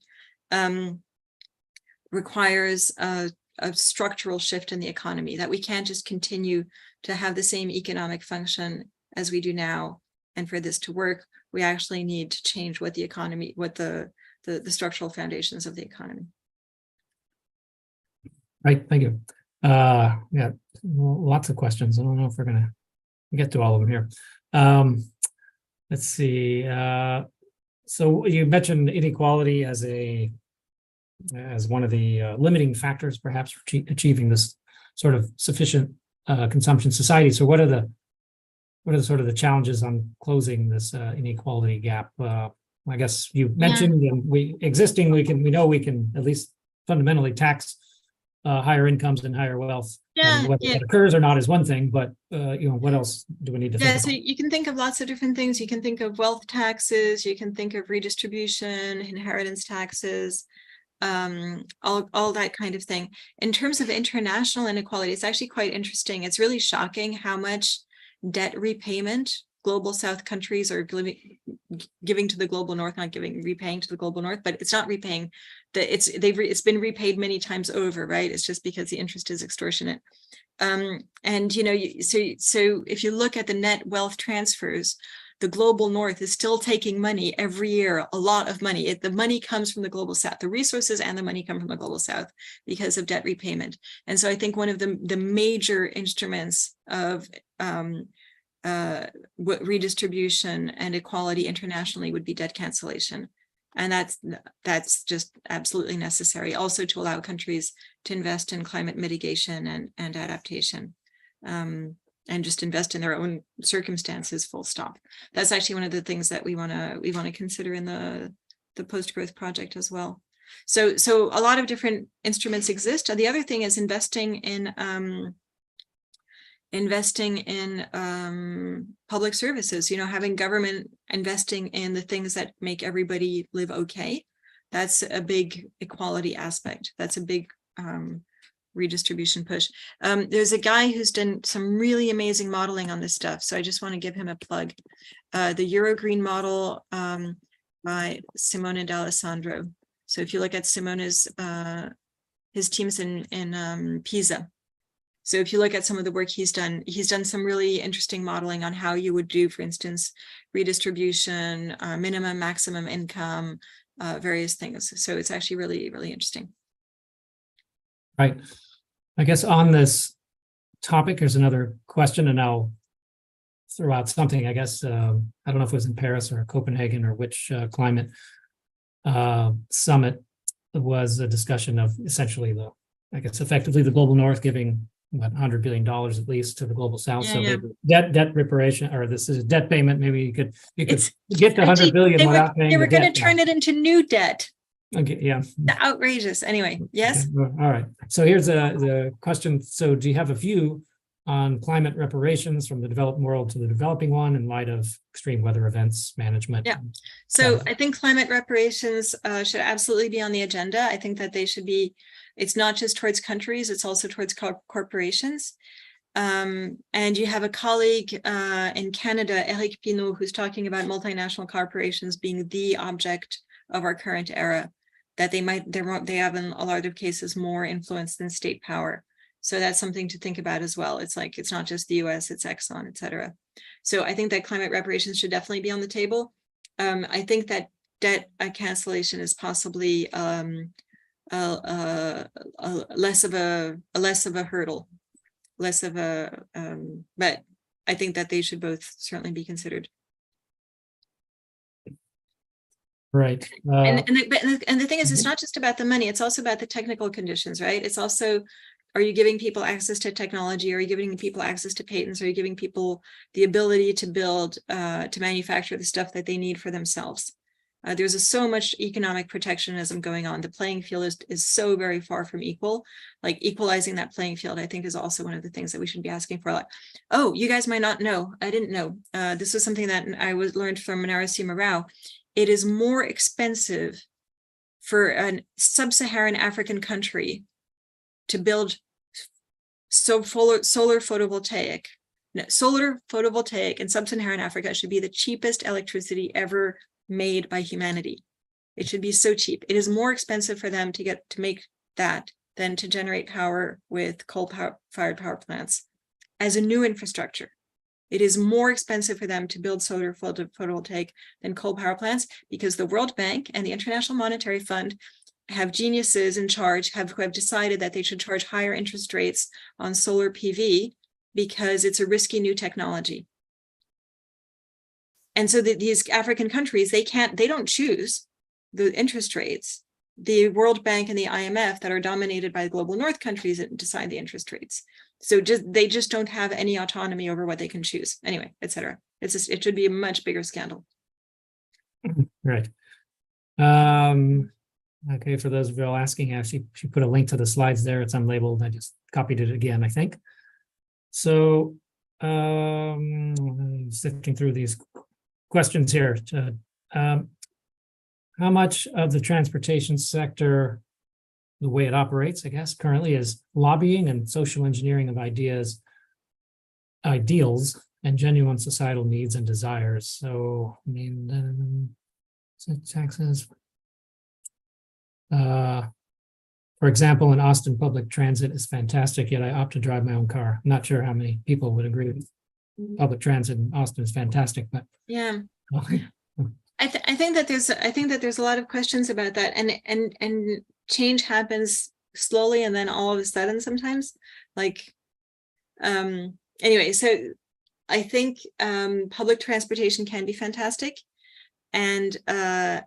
S2: requires a structural shift in the economy, that we can't just continue to have the same economic function as we do now. And for this to work, we actually need to change what the economy, what the structural foundations of the economy.
S1: Right, thank you. Yeah, lots of questions. I don't know if we're gonna get to all of them here. Let's see. So you mentioned inequality as one of the limiting factors, perhaps, for achieving this sort of sufficient consumption society. So what are the sort of the challenges on closing this inequality gap? I guess you mentioned, and we know we can at least fundamentally tax higher incomes and higher wealth. And whether that occurs or not is one thing, but what else do we need to think about?
S2: So you can think of lots of different things. You can think of wealth taxes, you can think of redistribution, inheritance taxes. all that kind of thing. In terms of international inequality, it's actually quite interesting. It's really shocking how much debt repayment global South countries are giving to the global North, not repaying to the global North, but it's not repaying. It's been repaid many times over, right? It's just because the interest is extortionate. And so if you look at the net wealth transfers, the global North is still taking money every year, a lot of money. The money comes from the global South. The resources and the money come from the global South because of debt repayment. And so I think one of the major instruments of redistribution and equality internationally would be debt cancellation. And that's just absolutely necessary also to allow countries to invest in climate mitigation and adaptation. And just invest in their own circumstances, full stop. That's actually one of the things that we want to consider in the post-growth project as well. So a lot of different instruments exist. And the other thing is investing in public services, having government investing in the things that make everybody live okay. That's a big equality aspect. That's a big redistribution push. There's a guy who's done some really amazing modeling on this stuff, so I just want to give him a plug. The Eurogreen model by Simone D'Alessandro. So if you look at Simone's his teams in Pisa. So if you look at some of the work he's done some really interesting modeling on how you would do, for instance, redistribution, minimum, maximum income, various things. So it's actually really, really interesting.
S1: Right. I guess on this topic, there's another question, and I'll throw out something. I guess I don't know if it was in Paris or Copenhagen or which climate summit was a discussion of essentially effectively the global North giving about $100 billion at least to the global South. Debt reparation, or this is debt payment. Maybe you could get to 100 billion without paying.
S2: They were going to turn it into new debt.
S1: Okay, yeah.
S2: Outrageous. Anyway, yes.
S1: Okay. All right. So here's the question. So do you have a view on climate reparations from the developed world to the developing one in light of extreme weather events management?
S2: Yeah. So I think climate reparations should absolutely be on the agenda. I think that they should be, it's not just towards countries, it's also towards corporations. And you have a colleague in Canada, Eric Pinault, who's talking about multinational corporations being the object of our current era, that they have in a lot of cases more influence than state power. So that's something to think about as well. It's like, it's not just the US, it's Exxon, et cetera. So I think that climate reparations should definitely be on the table. I think that debt cancellation is possibly less of a hurdle, but I think that they should both certainly be considered.
S1: Right.
S2: And the thing is, it's not just about the money, it's also about the technical conditions, right? It's also, are you giving people access to technology? Are you giving people access to patents? Are you giving people the ability to build, to manufacture the stuff that they need for themselves? There's so much economic protectionism going on. The playing field is so very far from equal. Like equalizing that playing field, I think, is also one of the things that we should be asking for. Like, oh, you guys might not know. I didn't know. This was something that I learned from Manara Rao. It is more expensive for a sub-Saharan African country to build solar photovoltaic. Solar photovoltaic in sub-Saharan Africa should be the cheapest electricity ever made by humanity. It should be so cheap. It is more expensive for them to make that than to generate power with coal-fired power plants as a new infrastructure. It is more expensive for them to build solar photovoltaic than coal power plants, because the World Bank and the International Monetary Fund have geniuses in charge, who have decided that they should charge higher interest rates on solar PV because it's a risky new technology. And so these African countries, they don't choose the interest rates. The World Bank and the IMF, that are dominated by the global North countries, decide the interest rates. So they just don't have any autonomy over what they can choose. Anyway, et cetera. It should be a much bigger scandal.
S1: Right. Okay, for those of you all asking, actually, she put a link to the slides there. It's unlabeled. I just copied it again, I think. So sifting through these questions here. How much of the transportation sector the way it operates, I guess, currently is lobbying and social engineering of ideas, ideals, and genuine societal needs and desires. So, I mean, taxes. For example, in Austin, public transit is fantastic, yet I opt to drive my own car. I'm not sure how many people would agree with public transit in Austin is fantastic, but
S2: Yeah. I think that there's a lot of questions about that, and change happens slowly and then all of a sudden sometimes. Like, anyway, so I think public transportation can be fantastic, and I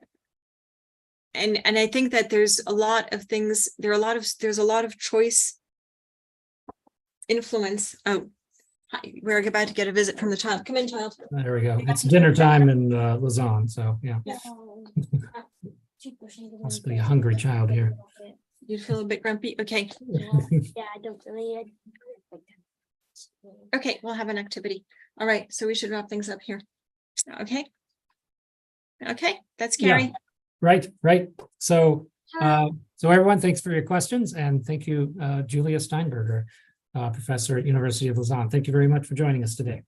S2: think that there's a lot of things. There's a lot of choice, influence. Oh, hi, we're about to get a visit from the child. Come in, child.
S1: there we go. It's dinner time in Lausanne, so yeah. Must be a hungry child here.
S2: You feel a bit grumpy? Okay.
S3: Yeah, I don't really.
S2: Okay, we'll have an activity. All right, so we should wrap things up here. Okay. Okay, that's
S1: Yeah.
S2: Carrie.
S1: Right. So, so everyone, thanks for your questions, and thank you, Julia Steinberger, professor at University of Lausanne. Thank you very much for joining us today.